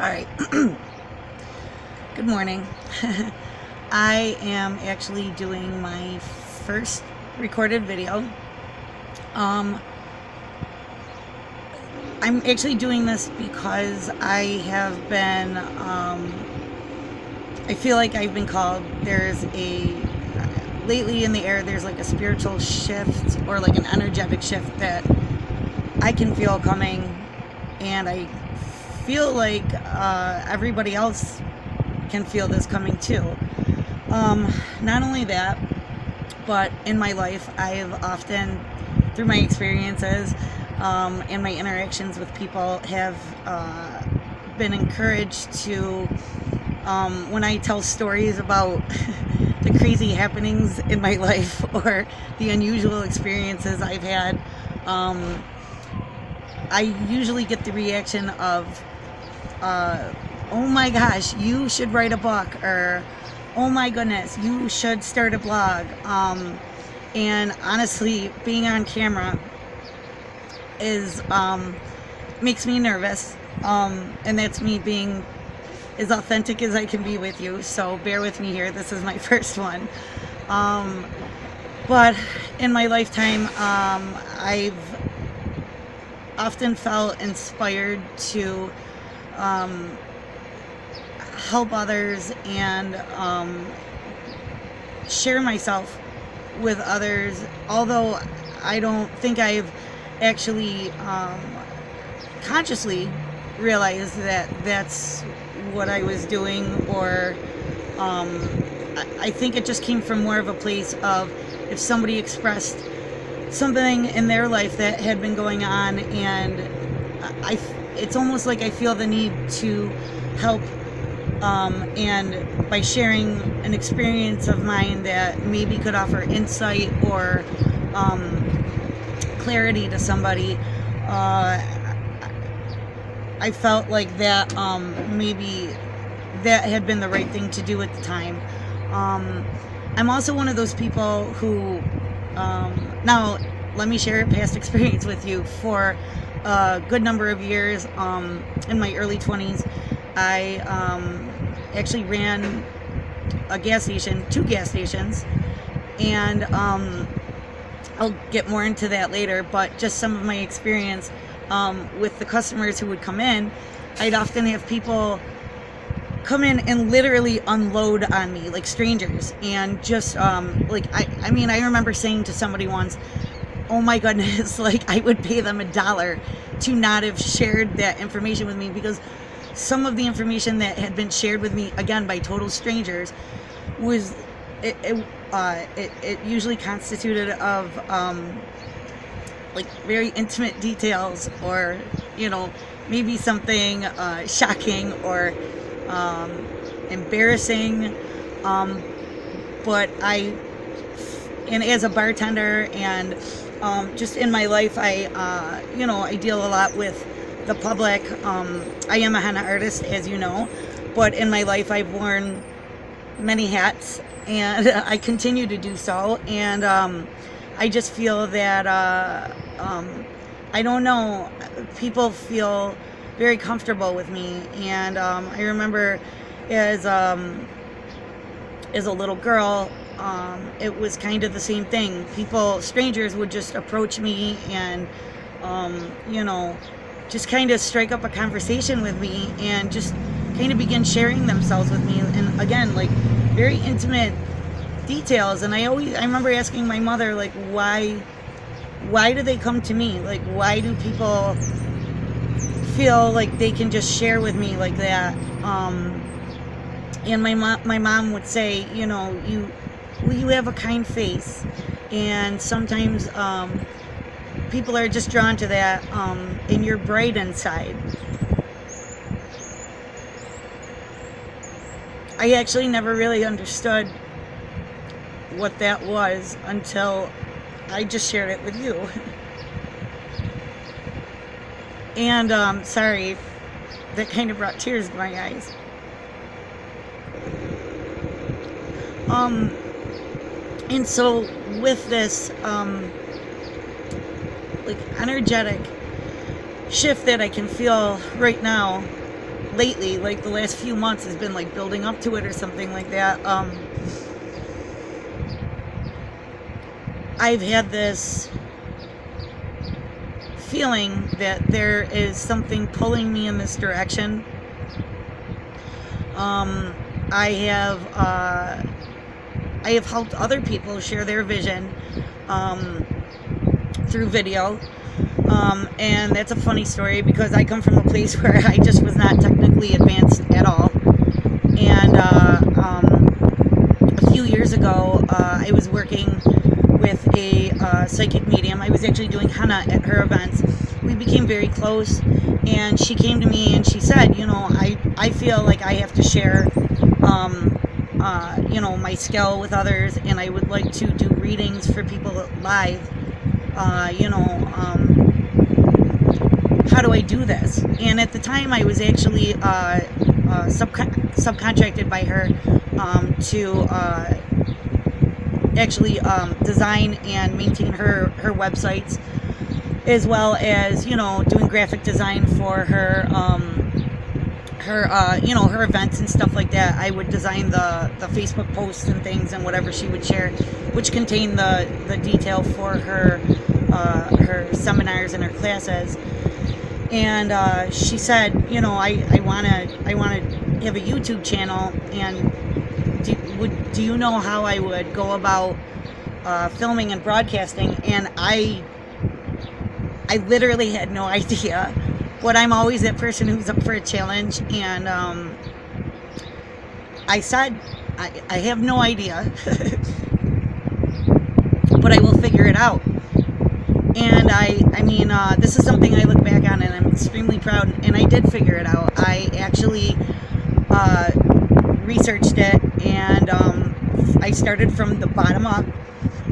All right. Good morning. I am actually doing my first recorded video. I'm actually doing this because I have been, I feel like I've been called. Lately in the air, there's like a spiritual shift or like an energetic shift that I can feel coming, and I feel like everybody else can feel this coming too. Not only that, but in my life, I've often, through my experiences and my interactions with people, have been encouraged to, when I tell stories about the crazy happenings in my life or the unusual experiences I've had, I usually get the reaction of, oh my gosh, you should write a book, or oh my goodness, you should start a blog. And honestly, being on camera is makes me nervous, and that's me being as authentic as I can be with you, so bear with me here. This is my first one. But in my lifetime, I've often felt inspired to help others and share myself with others, although I don't think I've actually consciously realized that that's what I was doing, or I think it just came from more of a place of, if somebody expressed something in their life that had been going on, and it's almost like I feel the need to help, and by sharing an experience of mine that maybe could offer insight or clarity to somebody, I felt like that maybe that had been the right thing to do at the time. I'm also one of those people who, now let me share a past experience with you. For a good number of years, in my early 20s, I actually ran two gas stations, and I'll get more into that later, but just some of my experience with the customers who would come in. I'd often have people come in and literally unload on me, like strangers, and just I mean, I remember saying to somebody once, oh my goodness, like I would pay them $1 to not have shared that information with me, because some of the information that had been shared with me, again, by total strangers, was it usually constituted of like very intimate details, or maybe something shocking or embarrassing, but and as a bartender and just in my life, I deal a lot with the public. I am a henna artist, as you know, but in my life I've worn many hats, and I continue to do so, and I just feel that I don't know, people feel very comfortable with me. And I remember as a little girl, it was kind of the same thing. Strangers would just approach me and just kind of strike up a conversation with me, and just kind of begin sharing themselves with me, and again, like very intimate details. And I remember asking my mother, like, why do they come to me? Like, why do people feel like they can just share with me like that? And my mom would say, you have a kind face, and sometimes people are just drawn to that, and you're bright inside. I actually never really understood what that was until I just shared it with you. And sorry, that kind of brought tears to my eyes. And so with this like energetic shift that I can feel right now lately, like the last few months, has been like building up to it or something like that. I've had this feeling that there is something pulling me in this direction. I have helped other people share their vision through video. And that's a funny story because I come from a place where I just was not technically advanced at all. And a few years ago, I was working with a psychic medium. I was actually doing henna at her events. We became very close, and she came to me and she said, I feel like I have to share my skill with others, and I would like to do readings for people live. How do I do this? And at the time, I was actually subcontracted by her to actually design and maintain her websites, as well as doing graphic design for her her events and stuff like that. I would design the Facebook posts and things and whatever she would share, which contained the detail for her seminars and her classes. And she said, I want to have a YouTube channel, and do you know how I would go about filming and broadcasting? And I literally had no idea. But I'm always that person who's up for a challenge, and I said, I have no idea, but I will figure it out. And I mean, this is something I look back on and I'm extremely proud, and I did figure it out. I actually researched it, and I started from the bottom up,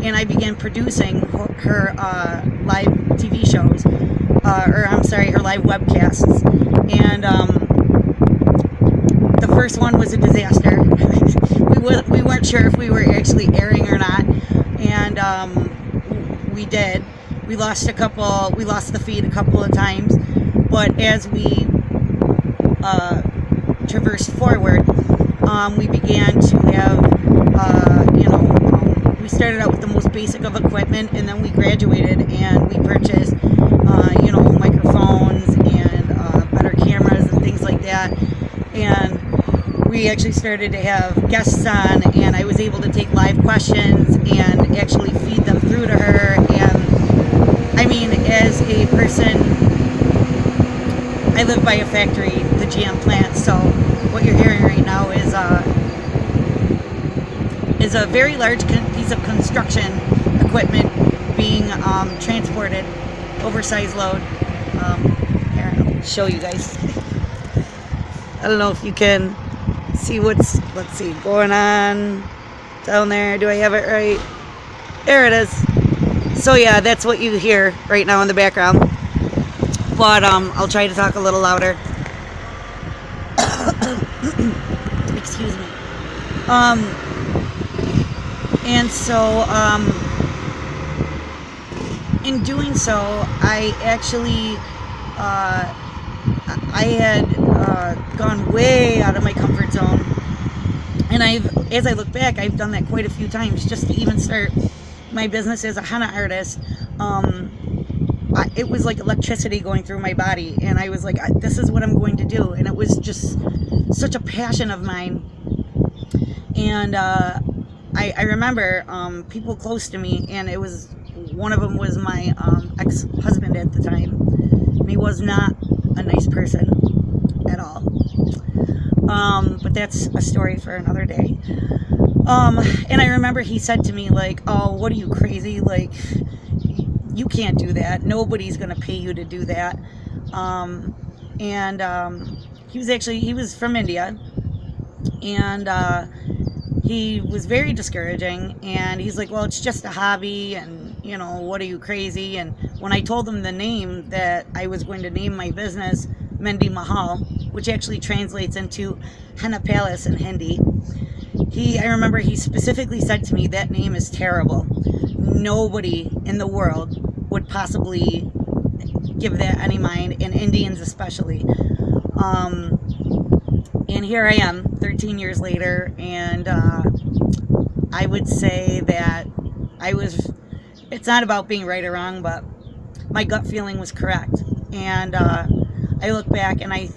and I began producing her live TV shows, her live webcasts. And the first one was a disaster. we weren't sure if we were actually airing or not, and we did. We lost the feed a couple of times, but as we traversed forward, we began to have, we started out with the most basic of equipment, and then we graduated and we purchased, microphones and better cameras and things like that. And we actually started to have guests on, and I was able to take live questions and actually feed them through to her. And I mean, as a person, I live by a factory, the GM plant, so what you're hearing right now is a very large piece of construction equipment being transported, oversized load. Here, I'll show you guys. I don't know if you can see let's see, going on down there. Do I have it right? There it is. So yeah, that's what you hear right now in the background. But I'll try to talk a little louder. Excuse me. And so in doing so, I actually I had gone way out of my comfort zone, and as I look back, I've done that quite a few times just to even start my business as a henna artist. It was like electricity going through my body, and I was like, this is what I'm going to do. And it was just such a passion of mine. And I remember people close to me, and one of them was my ex-husband at the time, and he was not a nice person at all. But that's a story for another day. And I remember he said to me, like, oh, what are you, crazy? Like, you can't do that. Nobody's going to pay you to do that. He was from India, and he was very discouraging, and he's like, well, it's just a hobby, and, what are you, crazy? And when I told him the name that I was going to name my business, Mendi Mahal, which actually translates into Henna Palace in Hindi, I remember he specifically said to me, that name is terrible. Nobody in the world would possibly give that any mind, and Indians especially. And here I am 13 years later, and I would say that it's not about being right or wrong, but my gut feeling was correct. And I look back and I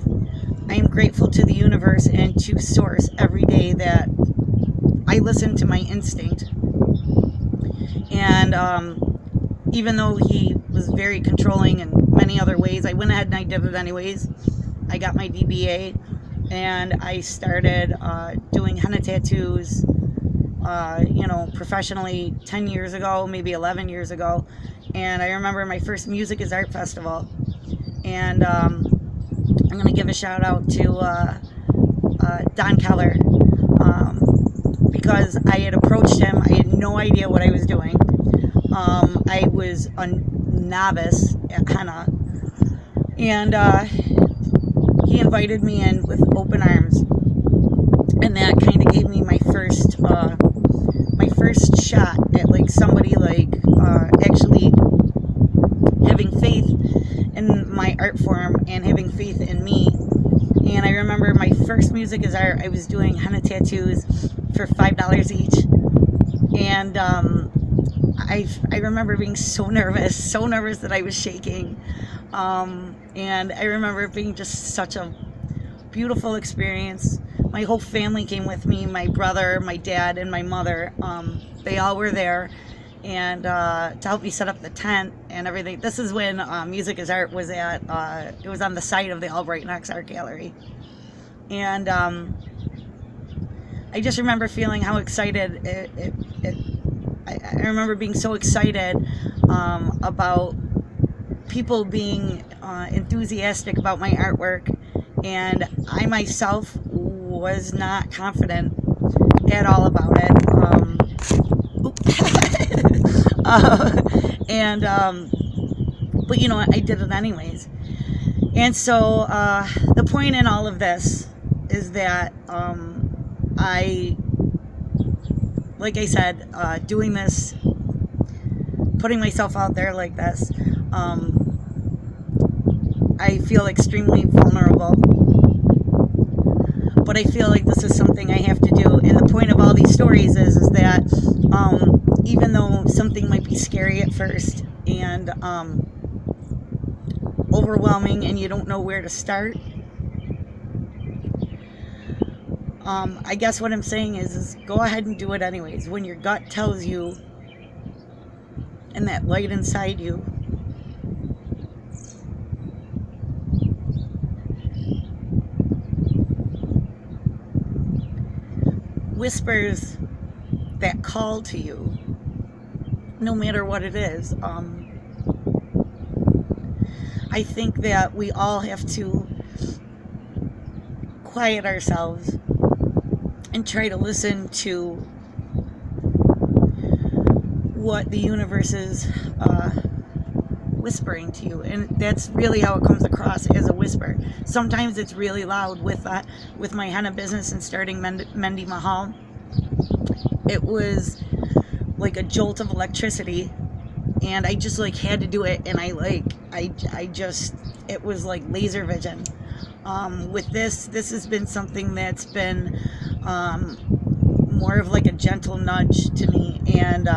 am grateful to the universe and to Source every day that I listen to my instinct. And even though he was very controlling in many other ways, I went ahead and I did it anyways. I got my DBA and I started doing henna tattoos, professionally 10 years ago, maybe 11 years ago. And I remember my first Music is Art festival. And I'm going to give a shout out to Don Keller, because I had approached him. I had no idea what I was doing. I was a novice at henna, and he invited me in with open arms, and that kind of gave me my first shot at like somebody like actually having faith in my art form and having faith in me. And I remember my first Music is Art, I was doing henna tattoos for $5 each, and I remember being so nervous that I was shaking, and I remember it being just such a beautiful experience. My whole family came with me, my brother, my dad, and my mother. They all were there, and to help me set up the tent and everything. This is when Music is Art was at, it was on the site of the Albright Knox Art Gallery. And I just remember feeling how excited I remember being so excited about people being enthusiastic about my artwork, and I myself was not confident at all about it. But I did it anyways. And so the point in all of this is that like I said, doing this, putting myself out there like this, I feel extremely vulnerable. But I feel like this is something I have to do. And the point of all these stories is that even though something might be scary at first and overwhelming and you don't know where to start, I guess what I'm saying is go ahead and do it anyways. When your gut tells you, and that light inside you, whispers that call to you, no matter what it is. I think that we all have to quiet ourselves and try to listen to what the universe is whispering to you, and that's really how it comes across, as a whisper. Sometimes it's really loud. With my henna business and starting Mendy Mahal, it was like a jolt of electricity, and I just like had to do it, and it was like laser vision. With this has been something that's been more of like a gentle nudge to me, and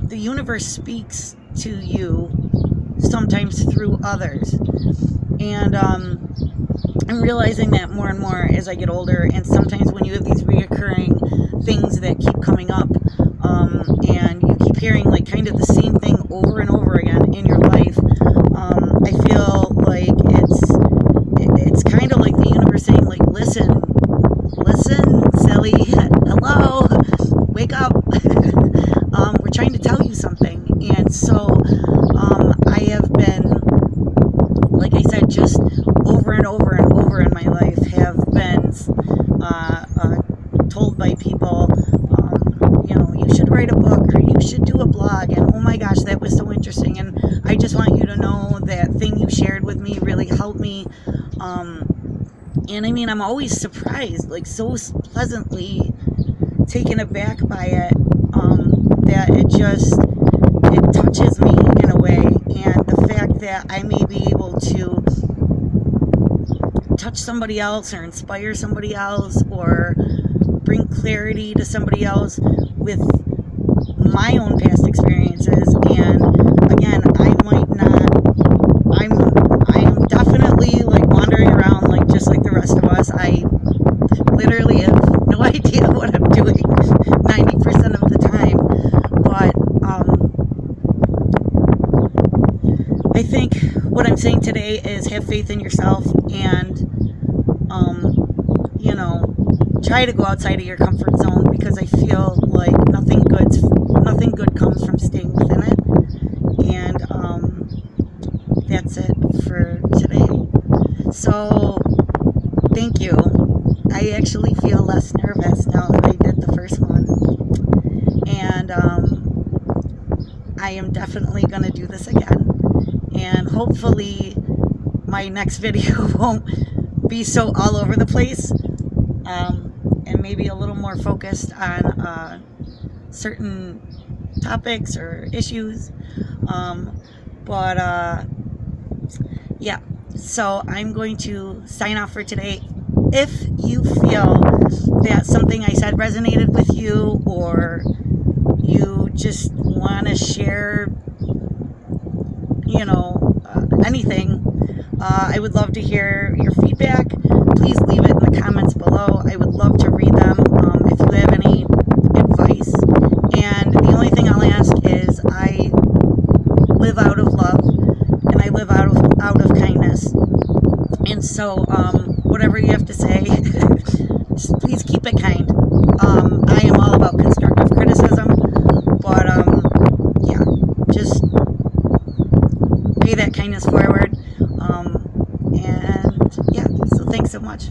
the universe speaks to you sometimes through others, and I'm realizing that more and more as I get older. And sometimes when you have these reoccurring things that keep coming up, and you keep hearing like kind of the same thing over and over again in your life, I feel like it's kind of like the universe saying, like, listen, silly, hello, wake up. We're trying to tell you something. And so I have been, like I said, just over and over and over in my life have been told by people, you should write a book, or you should do a blog, and oh my gosh, that was so interesting, and I just want you to know that thing you shared with me really helped me. And I mean, I'm always surprised, like so pleasantly taken aback by it, that it touches me in a way. And the fact that I may be able to touch somebody else or inspire somebody else or bring clarity to somebody else with my own past experiences. And again, I am definitely like wandering around like just like the rest of us. I literally have no idea what I'm doing 90% of the time. But I think what I'm saying today is have faith in yourself and try to go outside of your comfort zone, because I feel like nothing good comes from staying within it. And that's it for today. So thank you. I actually feel less nervous now that I did the first one. And I am definitely going to do this again. And hopefully my next video won't be so all over the place, and maybe a little more focused on certain topics or issues. Yeah, so I'm going to sign off for today. If you feel that something I said resonated with you, or you just want to share, anything, I would love to hear your feedback. Please leave it in the comments below. I would love to read them if you have any advice. And the only thing I'll ask is, I live out of love and I live out of kindness. And so whatever you have to say, just please keep it kind. I am all about constructive criticism, but yeah, just pay that kindness forward. And yeah, so thanks so much.